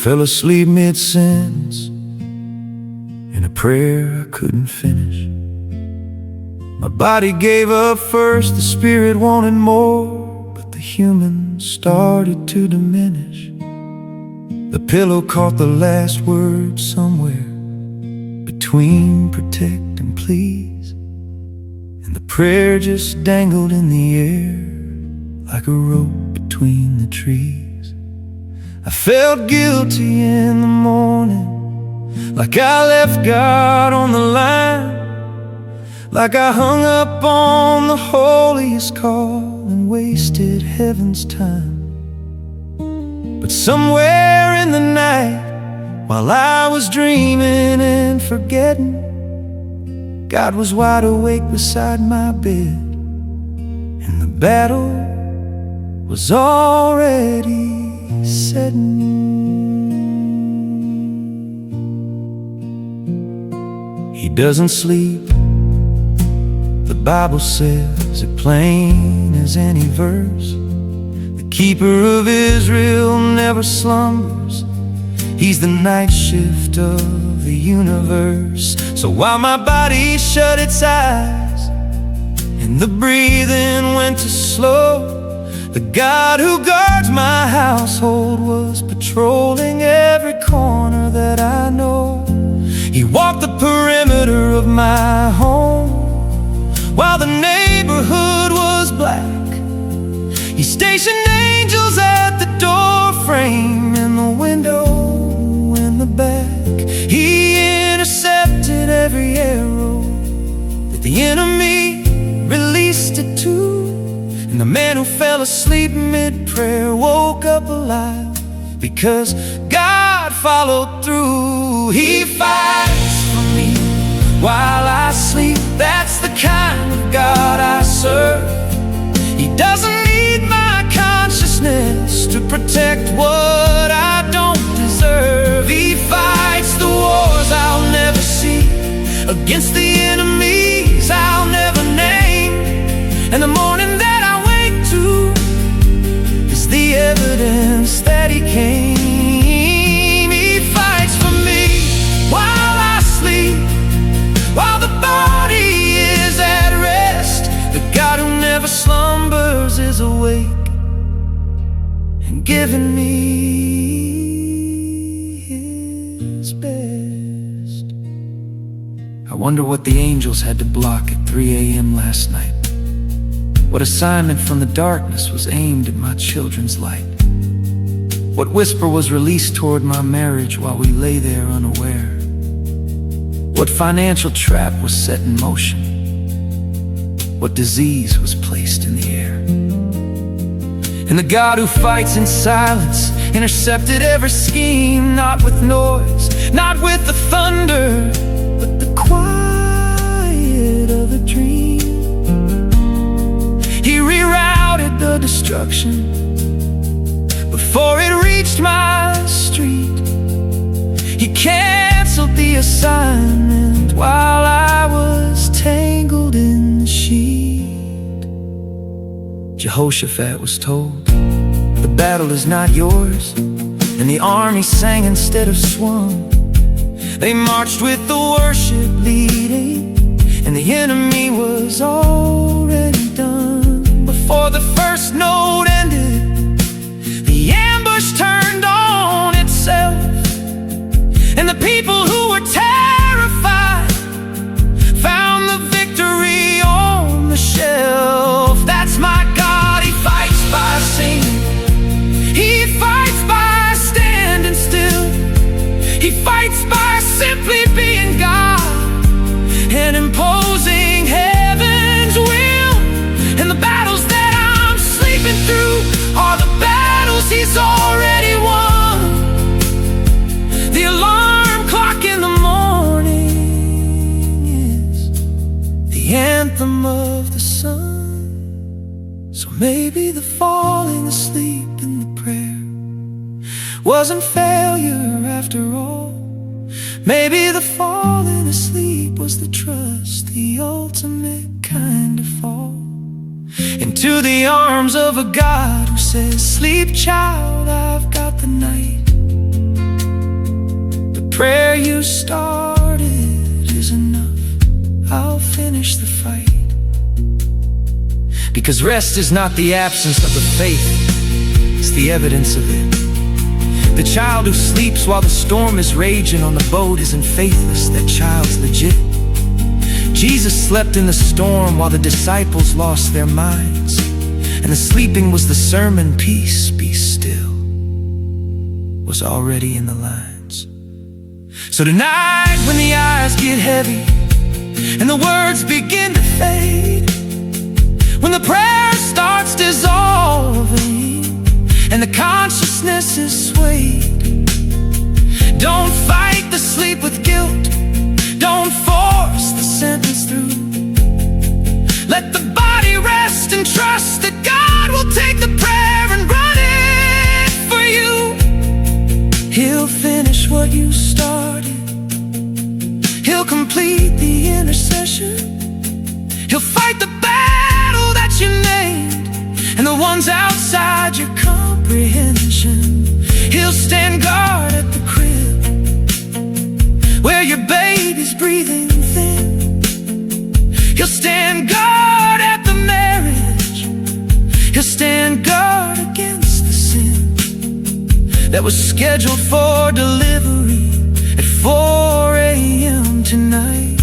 fell asleep mid-sentence in a prayer I couldn't finish. My body gave up first, the spirit wanted more, but the human started to diminish. The pillow caught the last word somewhere between protect and please, and the prayer just dangled in the air like a rope between the trees. I felt guilty in the morning, like I left God on the line, like I hung up on the holiest call and wasted heaven's time. But somewhere in the night, while I was dreaming and forgetting, God was wide awake beside my bed, and the battle was already setting. He doesn't sleep, the Bible says it plain as any verse. The keeper of Israel never slumbers, he's the night shift of the universe. So while my body shut its eyes and the breathing went too slow, the God who guards my household was patrolling every corner that I know. He walked the perimeter of my home while the neighborhood was black. He stationed angels at the door frame, in the window, in the back. He intercepted every arrow that the enemy released it to. And the man who fell asleep mid-prayer woke up alive, because God followed through. He fights for me while I sleep. That's the kind of God I serve. He doesn't need my consciousness to protect what I don't deserve. He fights the wars I'll never see, against the enemies I'll never name. And the morning that I wake to is the evidence that he came. He fights for me while I sleep, while the body is at rest. The God who never slumbers is awake and giving me his best. I wonder what the angels had to block at 3 a.m. last night. What assignment from the darkness was aimed at my children's light? What whisper was released toward my marriage while we lay there unaware? What financial trap was set in motion? What disease was placed in the air? And the God who fights in silence intercepted every scheme, not with noise, not with the thunder, but the quiet of a dream. He rerouted the destruction before it reached my street. He canceled the assignment while I was tangled in the sheet. Jehoshaphat was told, the battle is not yours, and the army sang instead of swung. They marched with the worship leading, and the enemy was already done. Before the first note ended, the ambush turned on itself, and the people who were terrified found the victory on the shelf. That's my God, he fights by singing, he fights by standing still, he fights by simply being God and imposing heaven's will. And the battles that I'm sleeping through are the battles he's already won. The alarm clock in the morning is the anthem of the sun. So maybe the falling asleep in the prayer wasn't failure after all. Maybe the falling asleep was the trust, the ultimate kind of fall into the arms of a God who says, sleep child, I've got the night. prayer you started is enough. I'll finish the fight. Because rest is not the absence of the faith, it's the evidence of it. The child who sleeps while the storm is raging on the boat isn't faithless, that child's legit. Jesus slept in the storm while the disciples lost their minds, and the sleeping was the sermon, peace, be still, was already in the lines. So tonight when the eyes get heavy and the words begin to fade, when the prayer starts dissolving and the consciousness is swayed, don't fight the sleep with guilt. Don't force the sentence through. Let the body rest and trust that God will take the prayer and run it for you. He'll finish what you started. He'll complete the intercession. He'll fight the battle that you named and the ones outside your comprehension. He'll stand guard at the crib where your baby's breathing thin. He'll stand guard at the marriage. He'll stand guard against the sin that was scheduled for delivery at 4 a.m. tonight.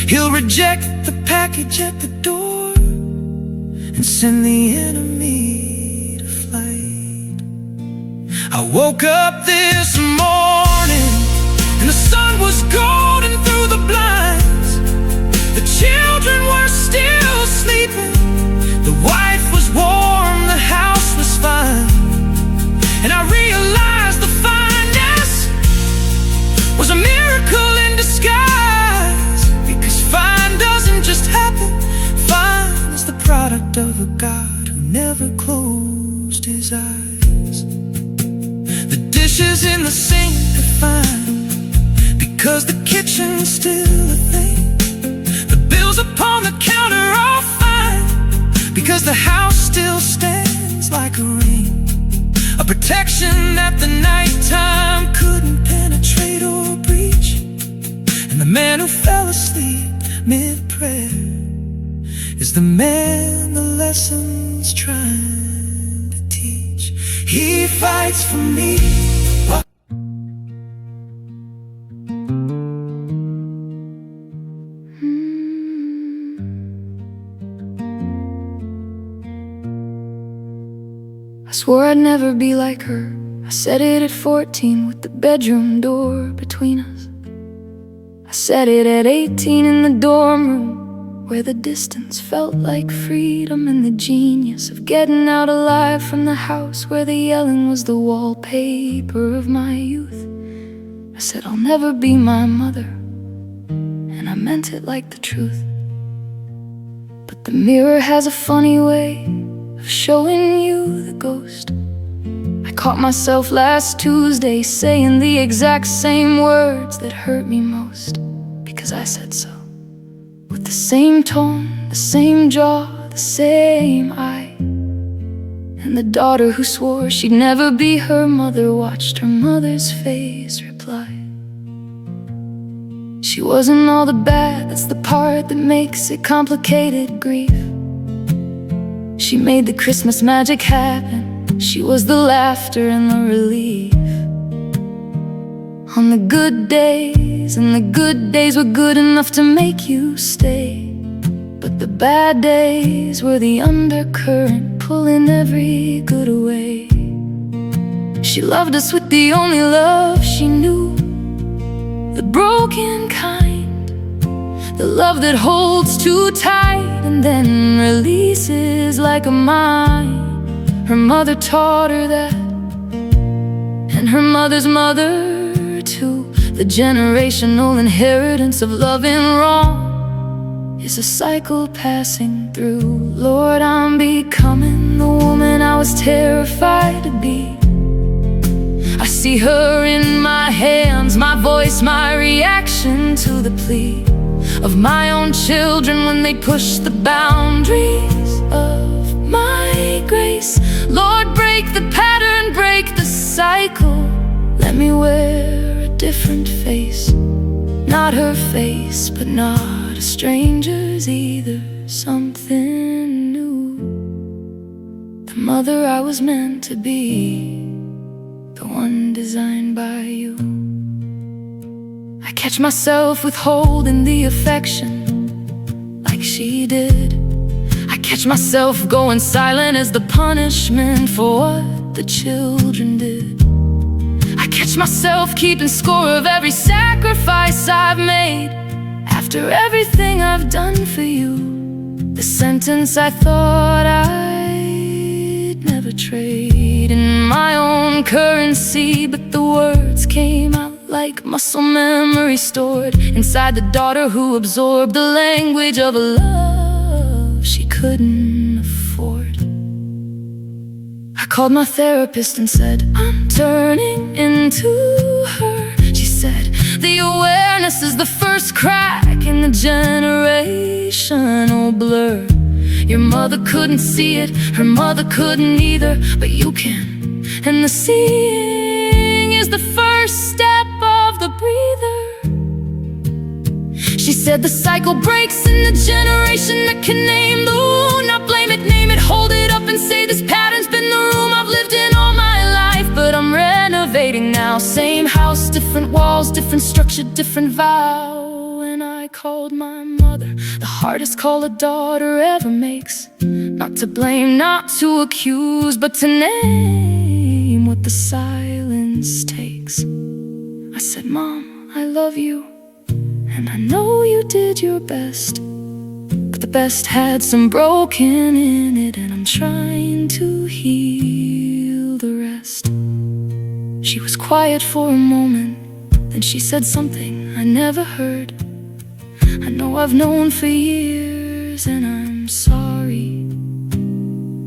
He'll reject the package at the door and send the enemy to flight. I woke up this morning and the sun was golden through the blinds. The children were still sleeping. The wife was warm, the house was fine. And I realized the fineness was a miracle in disguise. Because fine doesn't just happen. Fine is the product of a God who never closed his eyes. The dishes in the sink are fine because the kitchen's still a thing. The bills upon the counter are fine because the house still stands like a ring. A protection that the nighttime couldn't penetrate or breach. And the man who fell asleep mid-prayer is the man the lesson's trying to teach. He fights for me. I swore I'd never be like her. I said it at 14 with the bedroom door between us. I said it at 18 in the dorm room, where the distance felt like freedom, and the genius of getting out alive from the house where the yelling was the wallpaper of my youth. I said I'll never be my mother, and I meant it like the truth. But the mirror has a funny way of showing you the ghost. I caught myself last Tuesday saying the exact same words that hurt me most, because I said so. With the same tone, the same jaw, the same eye. And the daughter who swore she'd never be her mother watched her mother's face reply. She wasn't all the bad, that's the part that makes it complicated grief. She made the Christmas magic happen. She was the laughter and the relief. On the good days, and the good days were good enough to make you stay. But the bad days were the undercurrent pulling every good away. She loved us with the only love she knew, the broken kind, the love that holds too tight and then releases like a mine. Her mother taught her that, and her mother's mother too. The generational inheritance of loving wrong is a cycle passing through. Lord, I'm becoming the woman I was terrified to be. I see her in my hands, my voice, my reaction to the plea of my own children when they push the boundaries of my grace. Lord, break the pattern, break the cycle. Let me wear a different different face. Not her face, but not a stranger's either. Something new. The mother I was meant to be, the one designed by you. I catch myself withholding the affection like she did. I catch myself going silent as the punishment for what the children did. I catch myself keeping score of every sacrifice I've made. After everything I've done for you, the sentence I thought I'd never trade in my own currency, but the words came out like muscle memory stored inside the daughter who absorbed the language of a love she couldn't afford. I called my therapist and said, I'm turning into her. She said, the awareness is the first crack in the generational blur. Your mother couldn't see it, her mother couldn't either, but you can. And the seeing is the first step of the breather. She said the cycle breaks in the generation that can name the wound. Not blame it, name it, hold it up and say this pattern's been the room I've lived in all my life. But I'm renovating now, same house, different walls, different structure, different vow. And I called my mother, the hardest call a daughter ever makes. Not to blame, not to accuse, but to name what the silence takes. I said, Mom, I love you, and I know you did your best, but the best had some broken in it, and I'm trying to heal the rest. She was quiet for a moment, then she said something I never heard. I know I've known for years, and I'm sorry.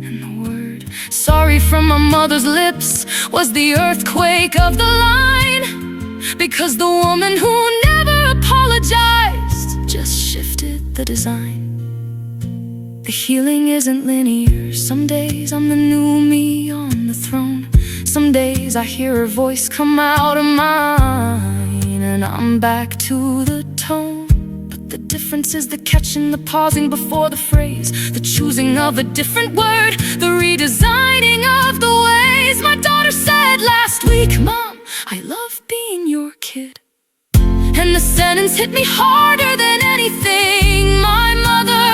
And the word sorry from my mother's lips was the earthquake of the line, because the woman who never apologized just shifted the design. The healing isn't linear. Some days I'm the new me on the throne. Some days I hear her voice come out of mine, and I'm back to the tone. But the difference is the catching, the pausing before the phrase, the choosing of a different word, the redesigning of the ways. My daughter said last week, Mom, I love being your kid. And the sentence hit me harder than anything my mother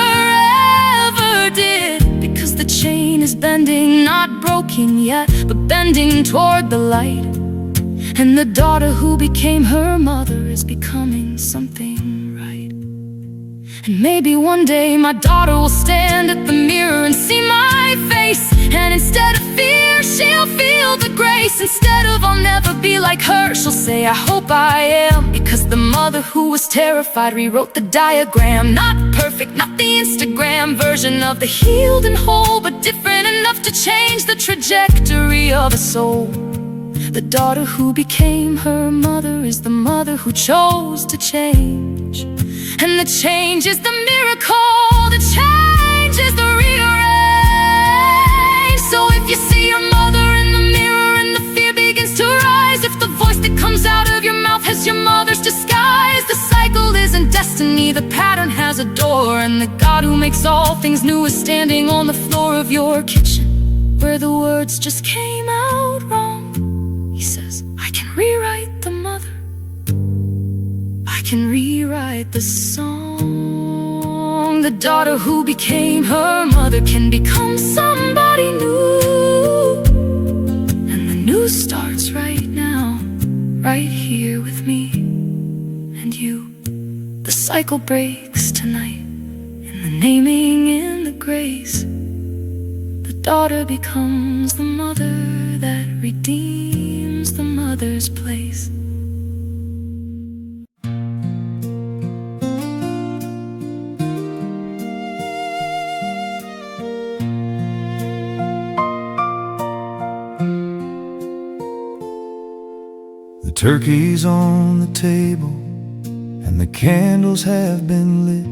ever did. Because the chain is bending, not broken yet, but bending toward the light. And the daughter who became her mother is becoming something right. And maybe one day my daughter will stand at the mirror and see my face, and instead of fear, she'll feel the grace. Instead of I'll never be like her, she'll say I hope I am. Because the mother who was terrified rewrote the diagram. Not perfect, not the Instagram version of the healed and whole, but different enough to change the trajectory of a soul. The daughter who became her mother is the mother who chose to change. And the change is the miracle, the change is the rearrange. So if you see your mother in the mirror and the fear begins to rise, if the voice that comes out of your mouth has your mother's disguise, the cycle isn't destiny, the pattern has a door. And the God who makes all things new is standing on the floor of your kitchen, where the words just came out wrong. He says, I can rewrite the mother, I can rewrite the song. The daughter who became her mother can become somebody new. And the new starts right now, right here with me and you. The cycle breaks tonight, in the naming, in the grace. The daughter becomes the mother that redeems the mother's place. The turkey's on the table, and the candles have been lit.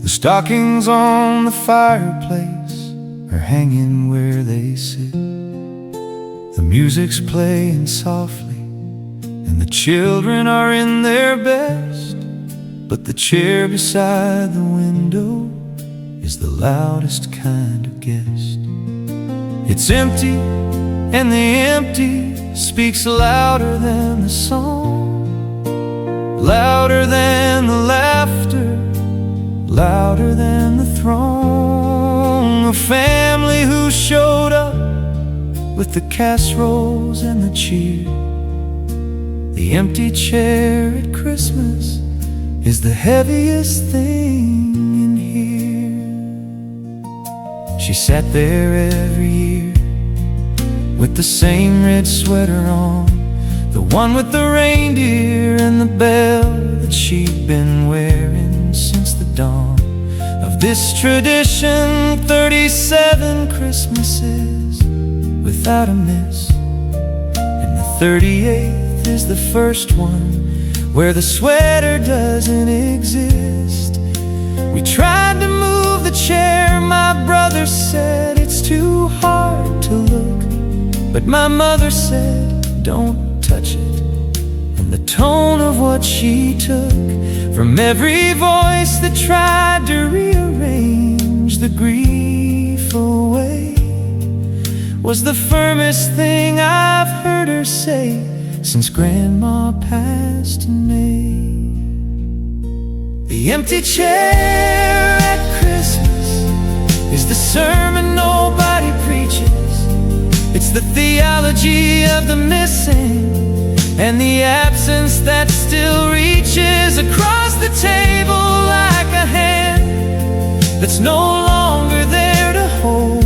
The stockings on the fireplace are hanging where they sit. The music's playing softly, and and the children are in their best, but the chair beside the window is the loudest kind of guest. It's empty, and the empty speaks louder than the song, louder than the laughter, louder than the throng. A family who showed up with the casseroles and the cheer. The empty chair at Christmas is the heaviest thing in here. She sat there every year with the same red sweater on, the one with the reindeer and the bell that she'd been wearing since the dawn of this tradition. 37 Christmases without a miss, and the 38th is the first one where the sweater doesn't exist. We tried to move the chair, my brother said it's too hard to look, but my mother said don't touch it. And the tone of what she took from every voice that tried to rearrange the grief away was the firmest thing I've heard her say since Grandma passed in May. The empty chair at Christmas is the sermon nobody preaches. It's the theology of the missing and the absence that still reaches across the table like a hand that's no longer there to hold.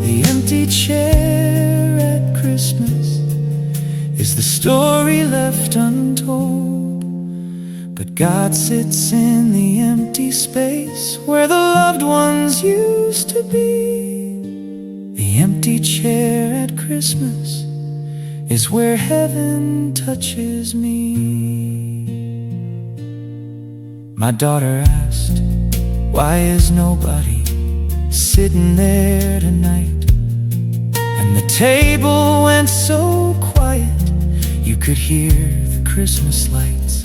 The empty chair at Christmas is the story left untold, but God sits in the empty space where the loved ones used to be. The empty chair at Christmas is where heaven touches me. My daughter asked, why is nobody sitting there tonight? And the table went so quiet you could hear the Christmas lights.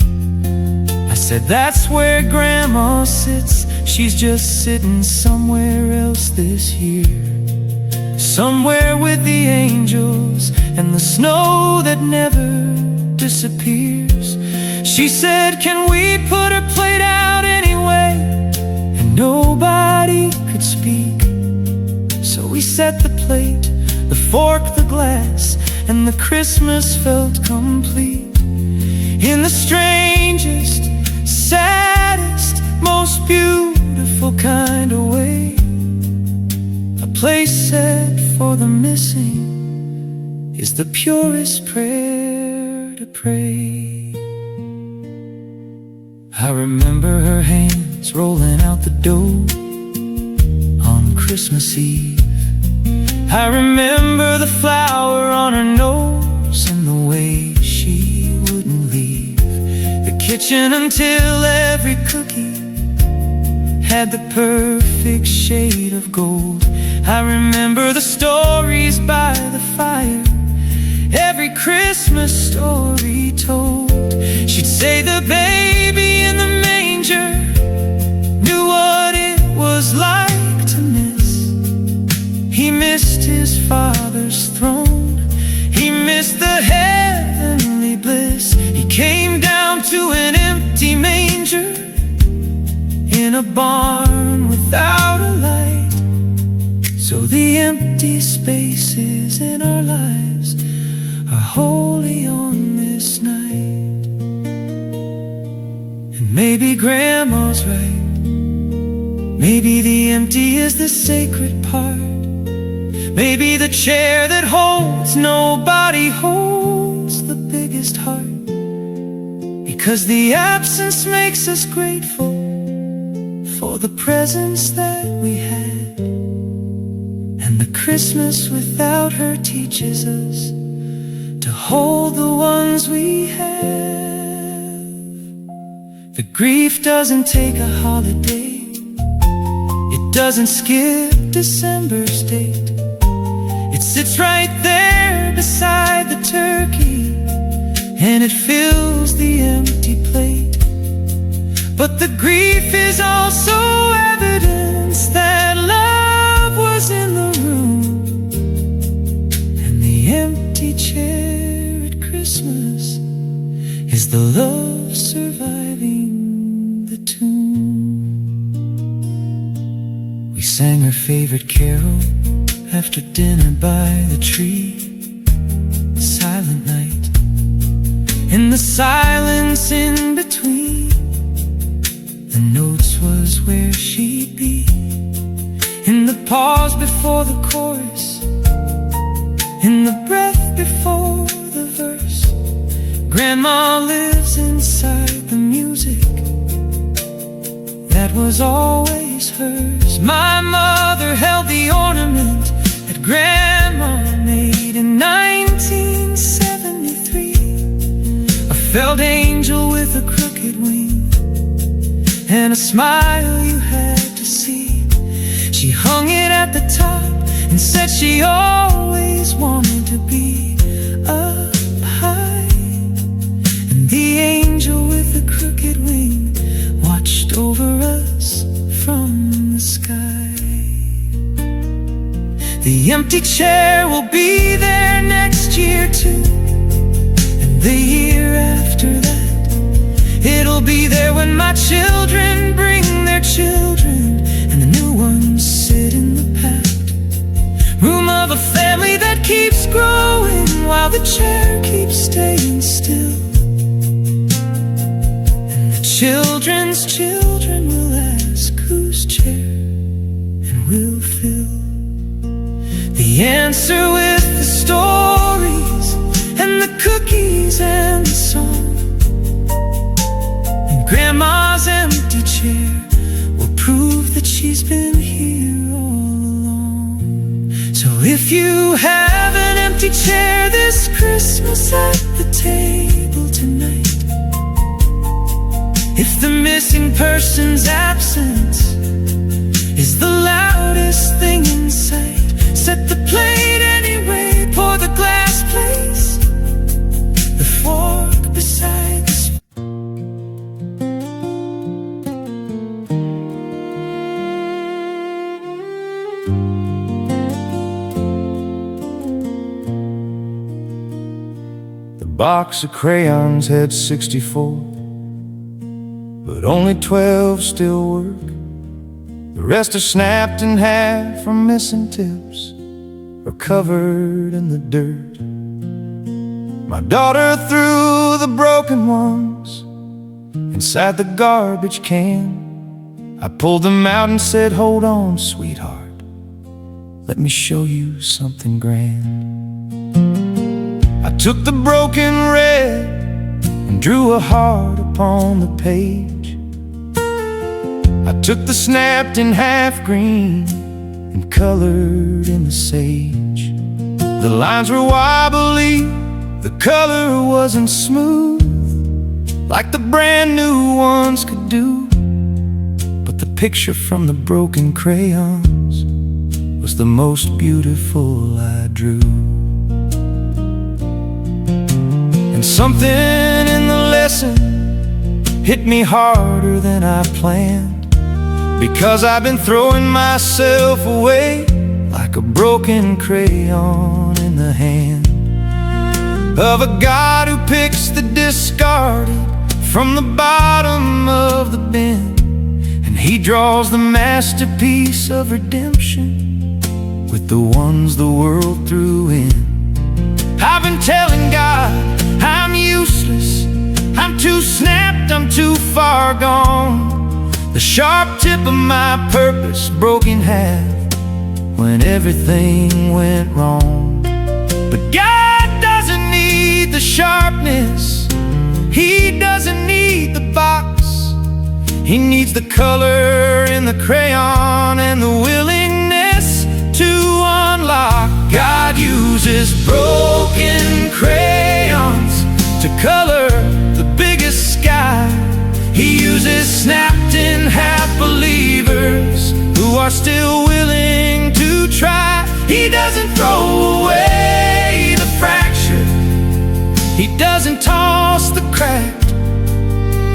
I said, that's where Grandma sits. She's just sitting somewhere else this year, somewhere with the angels and the snow that never disappears. She said, can we put her plate out anyway? And nobody could speak. So we set the plate, the fork, the glass, and the Christmas felt complete. In the strangest, saddest, most beautiful kind of way, a place set for the missing is the purest prayer to pray. I remember her hands rolling out the dough on Christmas Eve. I remember the flour on her nose and the way she wouldn't leave the kitchen until every cookie had the perfect shade of gold. I remember the stories by the fire, every Christmas story told. She'd say the baby in the manger knew what it was like to miss. He missed his father's throne, he missed the heavenly bliss. He came down to an empty manger in a barn without a light. So the empty spaces in our lives are holy on this night. And maybe Grandma's right, maybe the empty is the sacred part. Maybe the chair that holds nobody holds the biggest heart, because the absence makes us grateful for the presents that we had, and the Christmas without her teaches us to hold the ones we have. The grief doesn't take a holiday, it doesn't skip December's date. It sits right there beside the turkey and it fills the empty plate. But the grief is also evidence that love was in the room, and the empty chair at Christmas is the love surviving the tomb. We sang her favorite carol after dinner by the tree. Silent night, in the silence in between, the notes was where she'd be. In the pause before the chorus, in the breath before the verse, Grandma lives inside the music that was always hers. My mother held the ornament that Grandma made in 1973, a felt angel with a crooked wing and a smile you had to see. She hung it at the top and said she always wanted to be up high, and the angel with the crooked wing watched over us from the sky. The empty chair will be there next year too, and the year after that. It'll be there when my children bring their children, and the new ones sit in the packed room of a family that keeps growing while the chair keeps staying still. And the children's children will ask whose chair, and we'll fill the answer with the stories and the cookies and the song. And Grandma's empty chair will prove that she's been here all along. So if you have an empty chair this Christmas at the table tonight, if the missing person's absence is the loudest thing in sight, set the plate anyway, pour the glass place, the fork beside the The box of crayons had 64, but only 12 still work. The rest are snapped in half or missing tips or covered in the dirt. My daughter threw the broken ones inside the garbage can. I pulled them out and said, "Hold on, sweetheart, let me show you something grand." I took the broken red and drew a heart upon the page. I took the snapped in half green and colored in the sage. The lines were wobbly, the color wasn't smooth like the brand new ones could do, but the picture from the broken crayons was the most beautiful I drew. And something in the lesson hit me harder than I planned, because I've been throwing myself away like a broken crayon in the hand of a God who picks the discarded from the bottom of the bin, and He draws the masterpiece of redemption with the ones the world threw in. I've been telling God I'm useless, I'm too snapped, I'm too far gone. The sharp tip of my purpose broke in half when everything went wrong. But God doesn't need the sharpness, He doesn't need the box. He needs the color in the crayon and the willingness to unlock. God uses broken crayons to color the biggest sky. He uses snapped in half believers who are still willing to try. He doesn't throw away the fracture, He doesn't toss the cracked,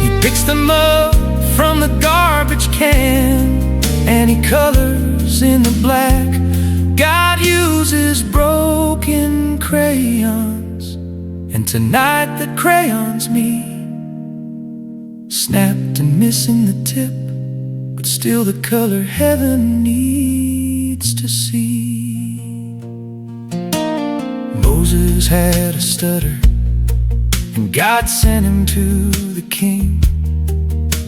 he picks them up from the garbage can, and he colors in the black. God uses broken crayons, and tonight the crayon's me, snapped and missing the tip, but still the color heaven needs to see. Moses had a stutter, and God sent him to the king.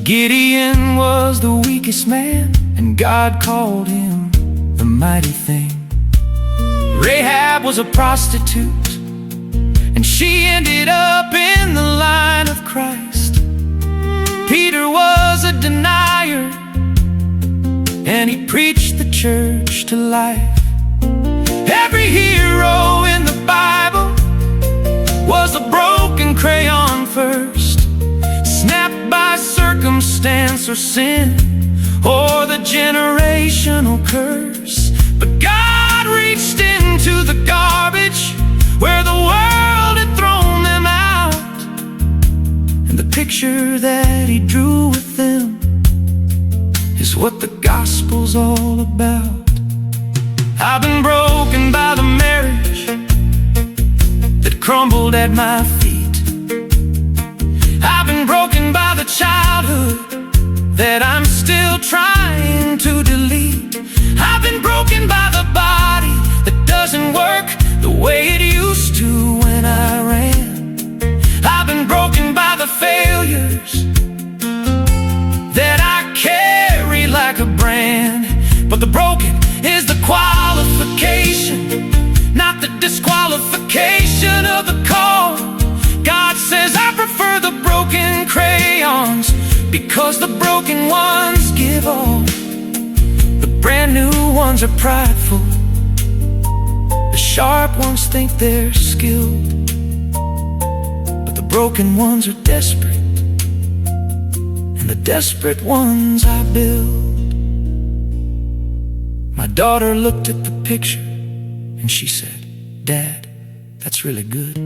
Gideon was the weakest man, and God called him the mighty thing. Rahab was a prostitute, and she ended up in the line of Christ. Peter was a denier, and he preached the church to life. Every hero in the Bible was a broken crayon first, snapped by circumstance or sin, or the generational curse. But God reached into the garbage where the world had thrown them out, and the picture that he drew with them is what the gospel's all about. I've been broken by the marriage that crumbled at my feet. I've been broken by the childhood that I'm still trying to delete. I've been broken by the body that doesn't work the way it used to when I ran. I've been broken by the failures that I carry like a brand. But the broken is the qualification, not the disqualification of the call. God says I prefer the broken crayons, because the broken ones give all. The brand new ones are prideful, the sharp ones think they're skilled, but the broken ones are desperate, and the desperate ones I build. My daughter looked at the picture and she said, "Dad, that's really good,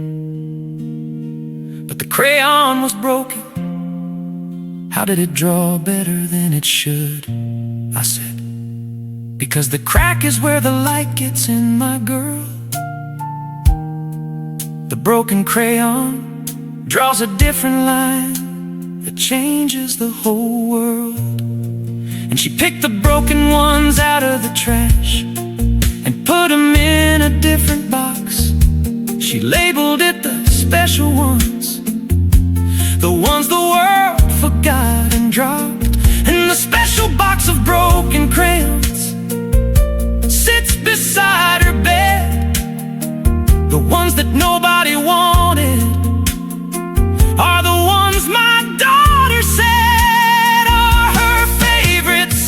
but the crayon was broken. How did it draw better than it should?" I said, "Because the crack is where the light gets in, my girl. The broken crayon draws a different line that changes the whole world." And she picked the broken ones out of the trash and put them in a different box. She labeled it the special ones, the ones the world forgot and dropped. And the special box of broken crayons sits beside her bed. The ones that nobody wanted are the ones my daughter said are her favorites,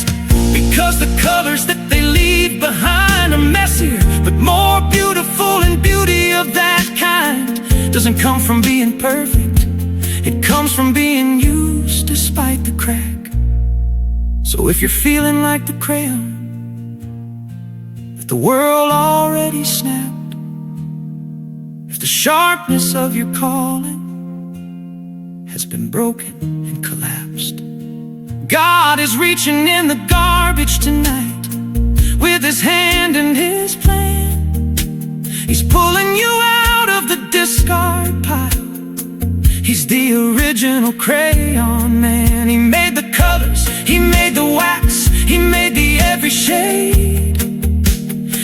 because the colors that they leave behind are messier but more beautiful, and beauty of that kind doesn't come from being perfect, it comes from being used despite the crack. So if you're feeling like the crayon that the world already snapped, if the sharpness of your calling has been broken and collapsed, God is reaching in the garbage tonight with his hand and his plan. He's pulling you out of the discard pile. He's the original crayon man. He made the colors, he made the wax, he made the every shade.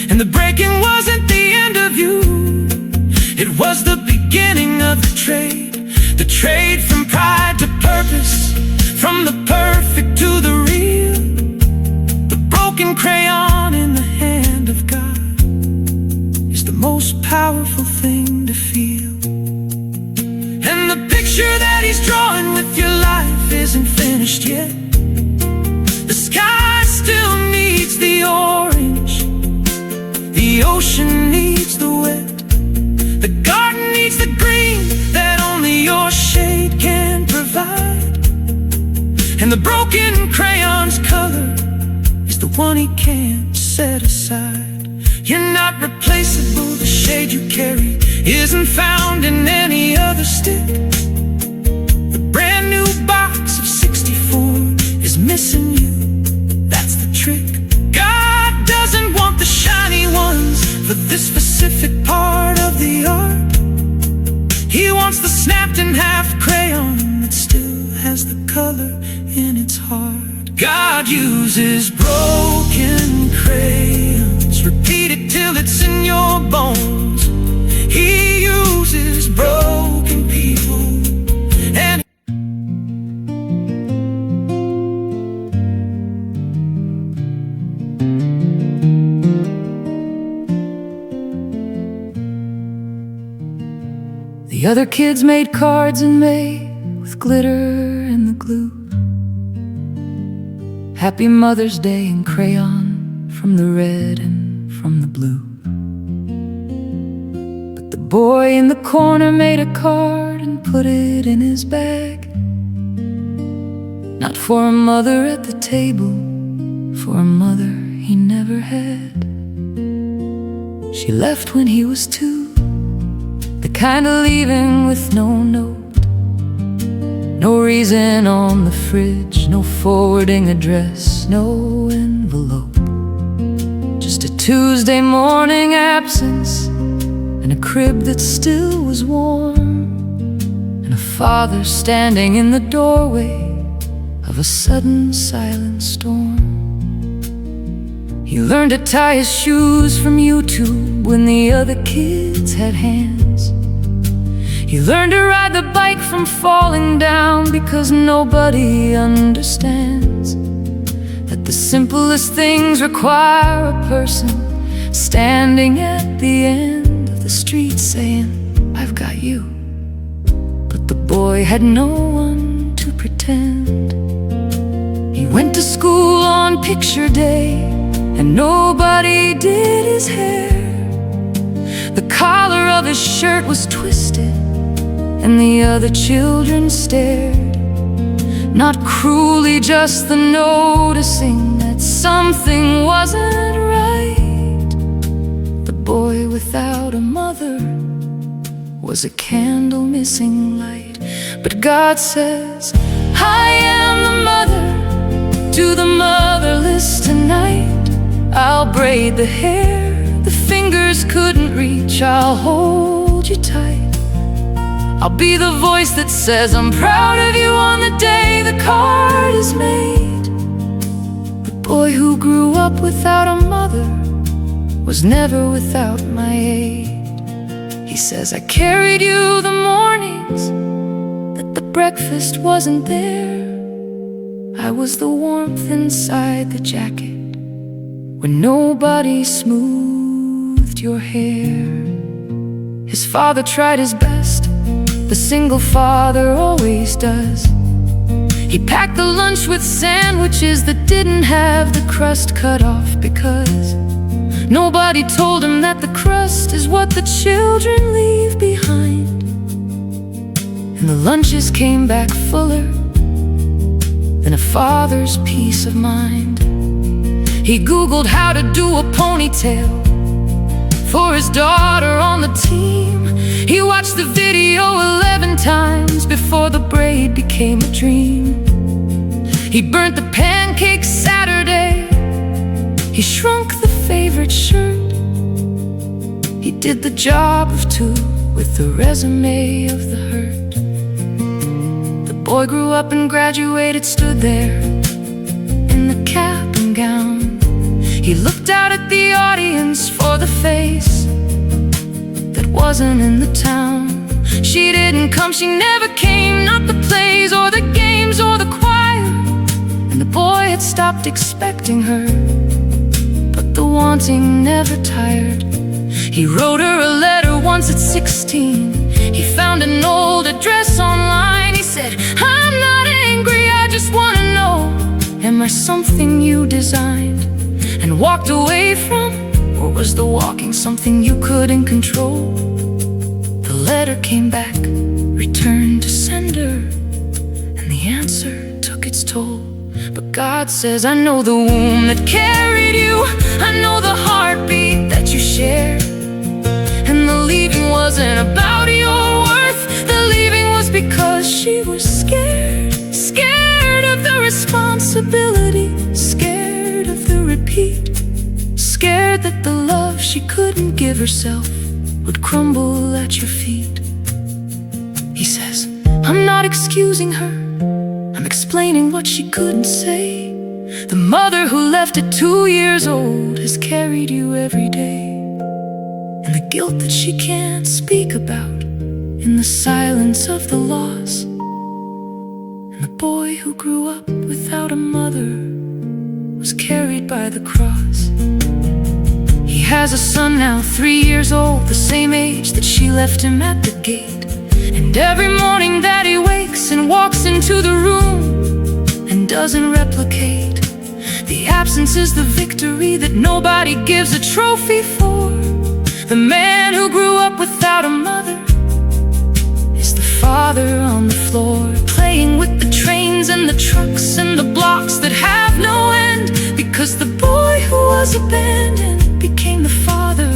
And the breaking wasn't the end of you, it was the beginning of the trade from pride to purpose, from the perfect to the real. The broken crayon in the hand of God is the most powerful thing to feel. And the picture that he's drawing with your life isn't finished yet. The sky still needs the orange, the ocean needs the wet, the garden needs the green that only your shade can provide. And the broken crayon's color is the one he can't set aside. You're not replaceable. The shade you carry isn't found in any other stick. The brand new box of 64 is missing you. That's the trick. God doesn't want the shiny ones for this specific part of the art. He wants the snapped in half crayon that still has the color in its heart. God uses broken crayons. Repeat it till it's in your bones. He uses broken people. And the other kids made cards in May with glitter and the glue. Happy Mother's Day in crayon from the red and from the blue. But the boy in the corner made a card and put it in his bag. Not for a mother at the table, for a mother he never had. She left when he was 2, the kind of leaving with no note. No reason on the fridge, no forwarding address, no envelope. Just a Tuesday morning absence, and a crib that still was warm, and a father standing in the doorway of a sudden silent storm. He learned to tie his shoes from YouTube when the other kids had hands. He learned to ride the bike from falling down because nobody understands that the simplest things require a person standing at the end of the street saying, "I've got you." But the boy had no one to pretend. He went to school on picture day and nobody did his hair. The collar of his shirt was twisted and the other children stared, not cruelly, just the noticing that something wasn't right. The boy without a mother was a candle missing light. But God says, "I am the mother to the motherless tonight. I'll braid the hair the fingers couldn't reach. I'll hold you tight. I'll be the voice that says I'm proud of you on the day the card is made." The boy who grew up without a mother was never without my aid. He says, "I carried you the mornings that the breakfast wasn't there. I was the warmth inside the jacket when nobody smoothed your hair." His father tried his best, the single father always does. He packed the lunch with sandwiches that didn't have the crust cut off because nobody told him that the crust is what the children leave behind. And the lunches came back fuller than a father's peace of mind. He Googled how to do a ponytail for his daughter on the team. He watched the video 11 times before the braid became a dream. He burnt the pancakes Saturday. He shrunk the favorite shirt. He did the job of 2 with the resume of the hurt. The boy grew up and graduated, stood there in the cap and gown. He looked out at the audience for the face that wasn't in the town. She didn't come, she never came, not the plays or the games or the choir. And the boy had stopped expecting her, but the wanting never tired. He wrote her a letter once at 16. He found an old address online. He said, "I'm not angry, I just wanna know, am I something you designed and walked away from? Or was the walking something you couldn't control?" The letter came back, returned to sender, and the answer took its toll. But God says, "I know the womb that carried you. I know the heartbeat that you share. And the leaving wasn't about your worth. The leaving was because she was scared. Scared of the responsibility, scared of the repeat, scared that the love she couldn't give herself would crumble at your feet. He says, I'm not excusing her, I'm explaining what she couldn't say. The mother who left at 2 years old has carried you every day. And the guilt that she can't speak about in the silence of the loss. And the boy who grew up without a mother was carried by the cross. He has a son now 3 years old, the same age that she left him at the gate. And every morning that he wakes and walks into the room and doesn't replicate, the absence is the victory that nobody gives a trophy for. The man who grew up without a mother is the father on the floor, playing with the trains and the trucks and the blocks that have no end. Because the boy who was abandoned became the father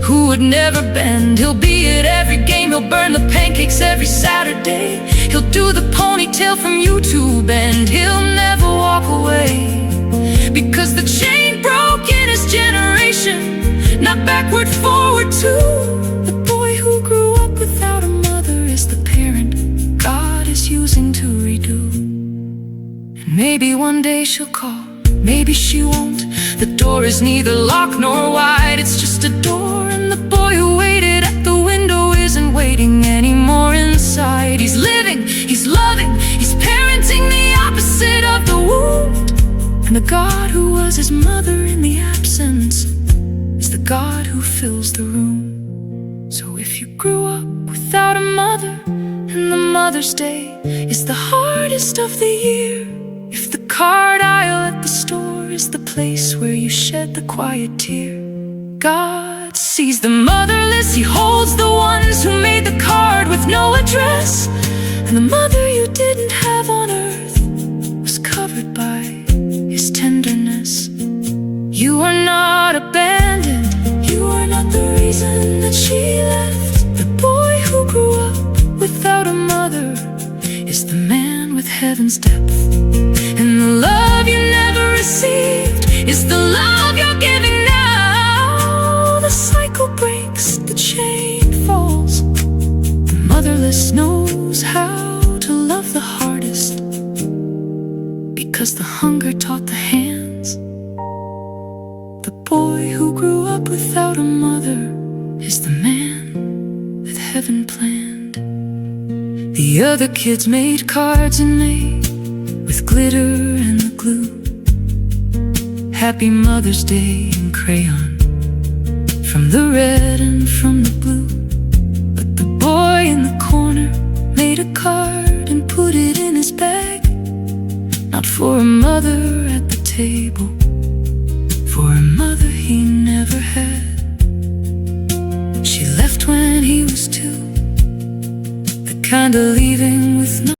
who would never bend. He'll be at every game, he'll burn the pancakes every Saturday, he'll do the ponytail from YouTube, and he'll never walk away. Because the chain broke in his generation, not backward, forward too. The boy who grew up without a mother is the parent God is using to redo. And maybe one day she'll call, maybe she won't. The door is neither locked nor wide, it's just a door. And the boy who waited at the window isn't waiting anymore inside. He's living, he's loving, he's parenting the opposite of the wound. And the God who was his mother in the absence is the God who fills the room. So if you grew up without a mother, and the Mother's Day is the hardest of the year, if the card aisle at the store is the place where you shed the quiet tear, God sees the motherless, he holds the ones who made the card with no address. And the mother you didn't have on earth was covered by his tenderness. You are not abandoned, you are not the reason that she left. The boy who grew up without a mother is the man with heaven's depth. And the love you never received is the love you're giving now. The cycle breaks, the chain falls. The motherless knows how to love the hardest, because the hunger taught the hands. The boy who grew up without a mother is the man that heaven planned. The other kids made cards and made with glitter and the glue, Happy Mother's Day in crayon, from the red and from the blue. But the boy in the corner made a card and put it in his bag, not for a mother at the table, for a mother he never had. She left when he was 2, the kind of leaving with no